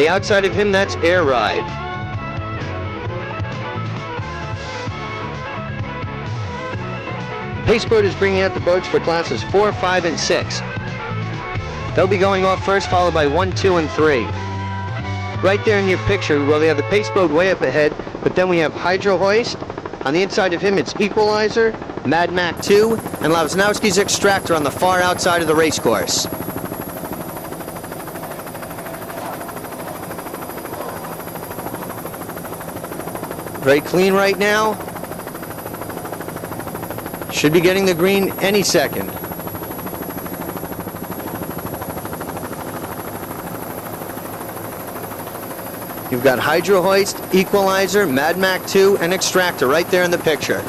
the outside of him, that's Air Ride. Paceboat is bringing out the boats for classes 4, 5, and 6. They'll be going off first, followed by 1, 2, and 3. Right there in your picture, well, they have the Paceboat way up ahead, but then we have Hydro Hoist. On the inside of him, it's Equalizer, Mad Mac 2, and Lasnowski's Extractor on the far outside of the race course. Very clean right now. Should be getting the green any second. You've got Hydro Hoist, Equalizer, Mad Mac 2, and Extractor right there in the picture.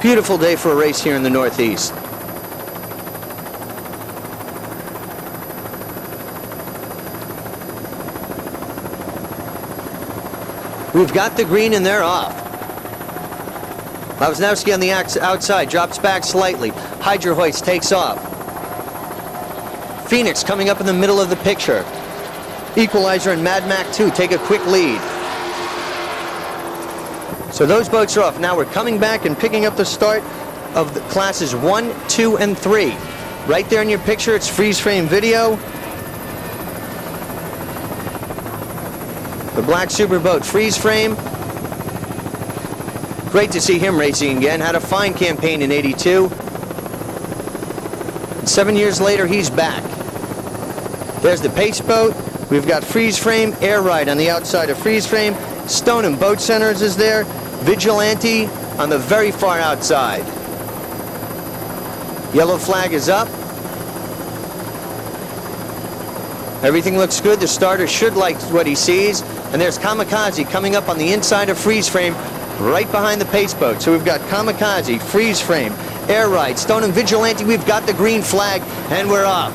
Beautiful day for a race here in the Northeast. We've got the green and they're off. Lasnowski on the outside, drops back slightly. Hydro Hoist takes off. Phoenix coming up in the middle of the picture. Equalizer and Mad Mac 2 take a quick lead. So those boats are off. Now we're coming back and picking up the start of the classes 1, 2, and 3. Right there in your picture, it's freeze frame video. The black Superboat freeze frame. Great to see him racing again. Had a fine campaign in '82. 7 years later, he's back. There's the Paceboat. We've got freeze frame, Air Ride on the outside of freeze frame. Stoneham Boat Centers is there. Vigilante on the very far outside. Yellow flag is up. Everything looks good. The starter should like what he sees. And there's Kamikaze coming up on the inside of freeze frame, right behind the Paceboat. So we've got Kamikaze, freeze frame, Air Ride, Stoneham Vigilante. We've got the green flag, and we're off.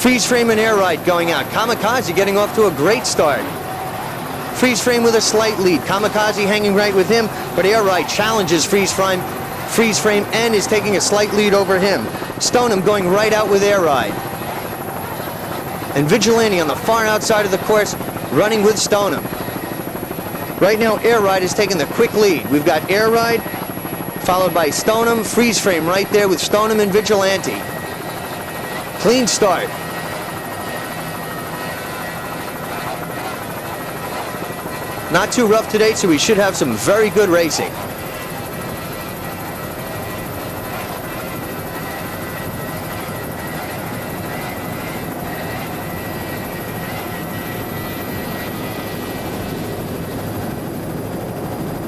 Freeze frame and Air Ride going out. Kamikaze getting off to a great start. Freeze frame with a slight lead. Kamikaze hanging right with him, but Air Ride challenges freeze frame, and is taking a slight lead over him. Stoneham going right out with Air Ride. And Vigilante on the far outside of the course, running with Stoneham. Right now, Air Ride is taking the quick lead. We've got Air Ride, followed by Stoneham, freeze frame right there with Stoneham and Vigilante. Clean start. Not too rough today, so we should have some very good racing.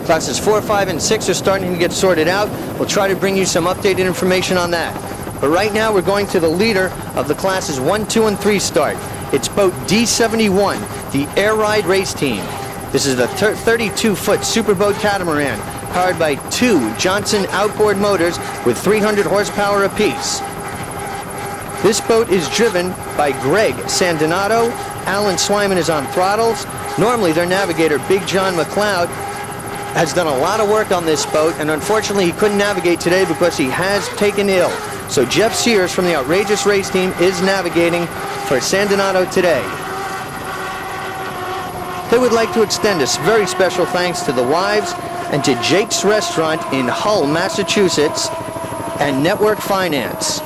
Classes 4, 5, and 6 are starting to get sorted out. We'll try to bring you some updated information on that. But right now we're going to the leader of the classes 1, 2, and 3 start. It's boat D71, the Air Ride race team. This is the 32-foot Superboat catamaran powered by 2 Johnson outboard motors with 300 horsepower apiece. This boat is driven by Greg Sandinato. Alan Swyman is on throttles. Normally their navigator, Big John McLeod, has done a lot of work on this boat, and unfortunately he couldn't navigate today because he has taken ill. So Jeff Sears from the Outrageous Race Team is navigating for Sandinato today. They would like to extend a very special thanks to the wives and to Jake's Restaurant in Hull, Massachusetts, and Network Finance.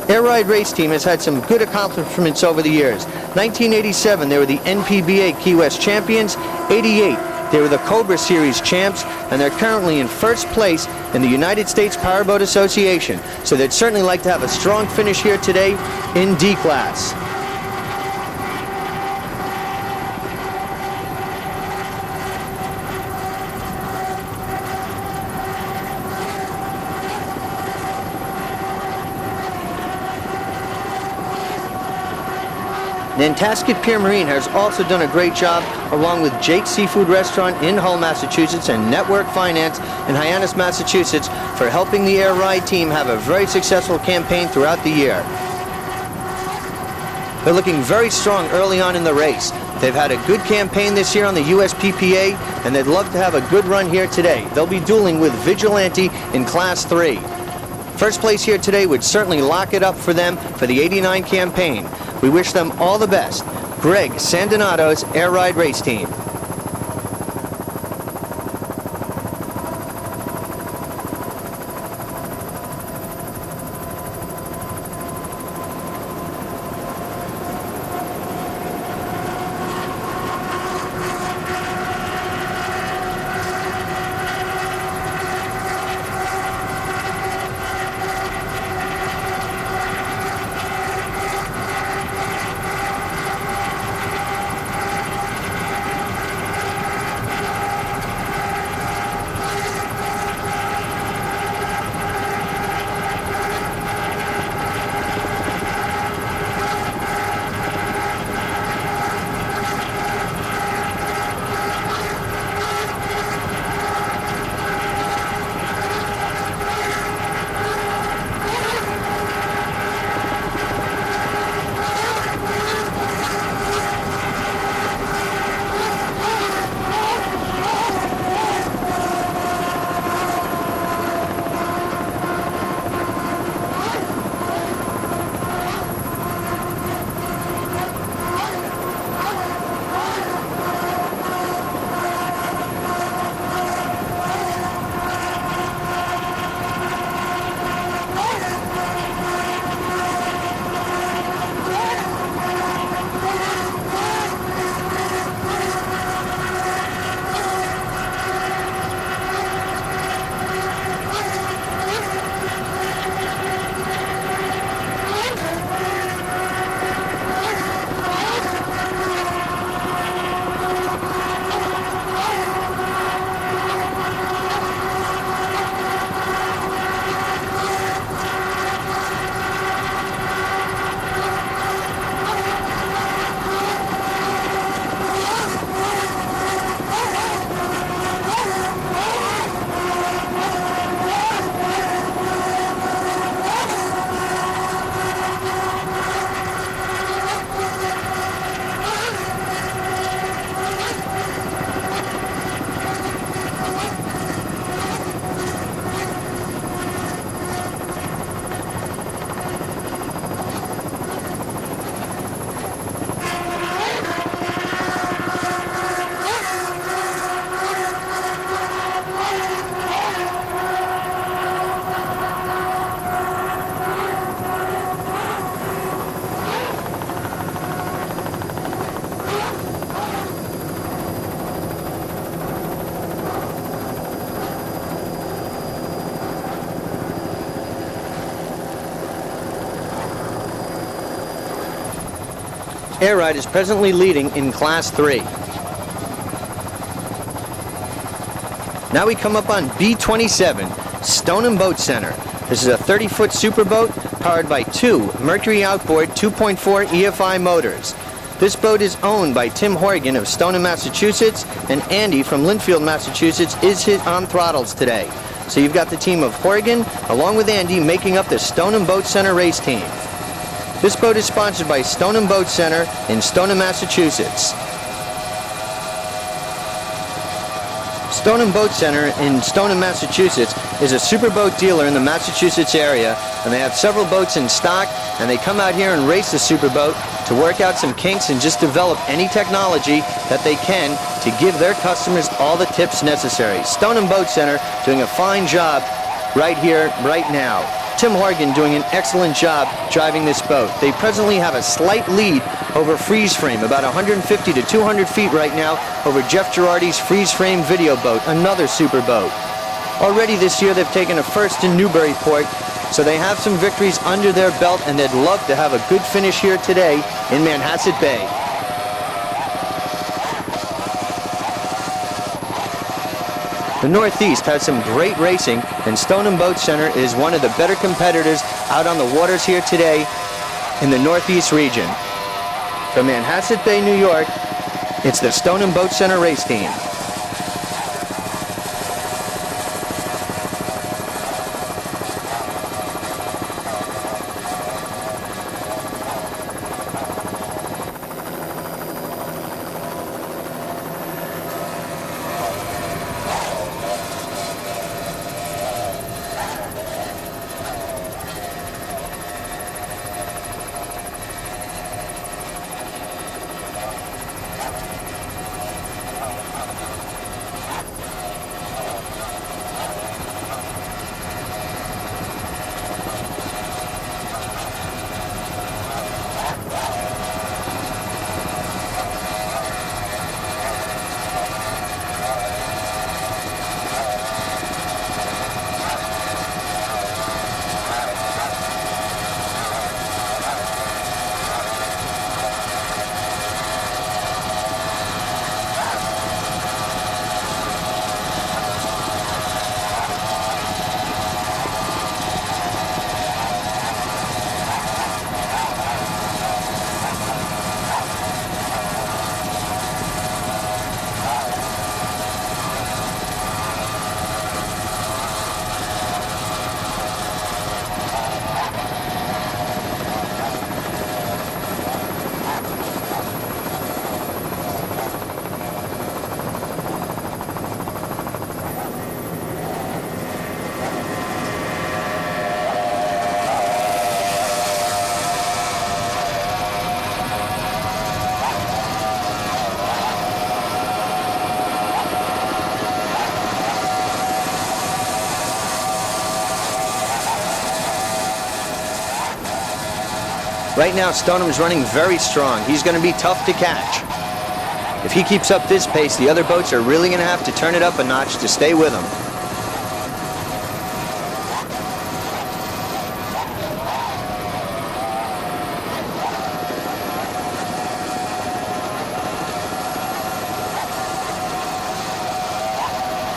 Air Ride Race Team has had some good accomplishments over the years. 1987, they were the NPBA Key West champions. 88, they were the Cobra Series champs, and they're currently in first place in the United States Powerboat Association. So they'd certainly like to have a strong finish here today in D class. Nantasket Pier Marine has also done a great job, along with Jake's Seafood Restaurant in Hull, Massachusetts, and Network Finance in Hyannis, Massachusetts, for helping the Air Ride team have a very successful campaign throughout the year. They're looking very strong early on in the race. They've had a good campaign this year on the USPPA, and they'd love to have a good run here today. They'll be dueling with Vigilante in Class 3. First place here today would certainly lock it up for them for the '89 campaign. We wish them all the best. Greg Sandonato's Air Ride Race Team. Air Ride is presently leading in Class 3. Now we come up on B27, Stone & Boat Center. This is a 30-foot superboat powered by two Mercury outboard 2.4 EFI motors. This boat is owned by Tim Horgan of Stoneham, Massachusetts, and Andy from Linfield, Massachusetts is on throttles today. So you've got the team of Horgan along with Andy making up the Stone & Boat Center race team. This boat is sponsored by Stone & Boat Center in Stoneham, Massachusetts. Stone & Boat Center in Stoneham, Massachusetts is a superboat dealer in the Massachusetts area, and they have several boats in stock, and they come out here and race the superboat to work out some kinks and just develop any technology that they can to give their customers all the tips necessary. Stone & Boat Center doing a fine job right here, right now. Tim Horgan doing an excellent job driving this boat. They presently have a slight lead over Freeze Frame, about 150 to 200 feet right now over Jeff Girardi's Freeze Frame video boat, another super boat. Already this year they've taken a first in Newburyport, so they have some victories under their belt, and they'd love to have a good finish here today in Manhasset Bay. The Northeast has some great racing, and Stone & Boat Center is one of the better competitors out on the waters here today in the Northeast region. From Manhasset Bay, New York, it's the Stone & Boat Center race team. Right now, Stoneham's running very strong. He's going to be tough to catch. If he keeps up this pace, the other boats are really going to have to turn it up a notch to stay with him.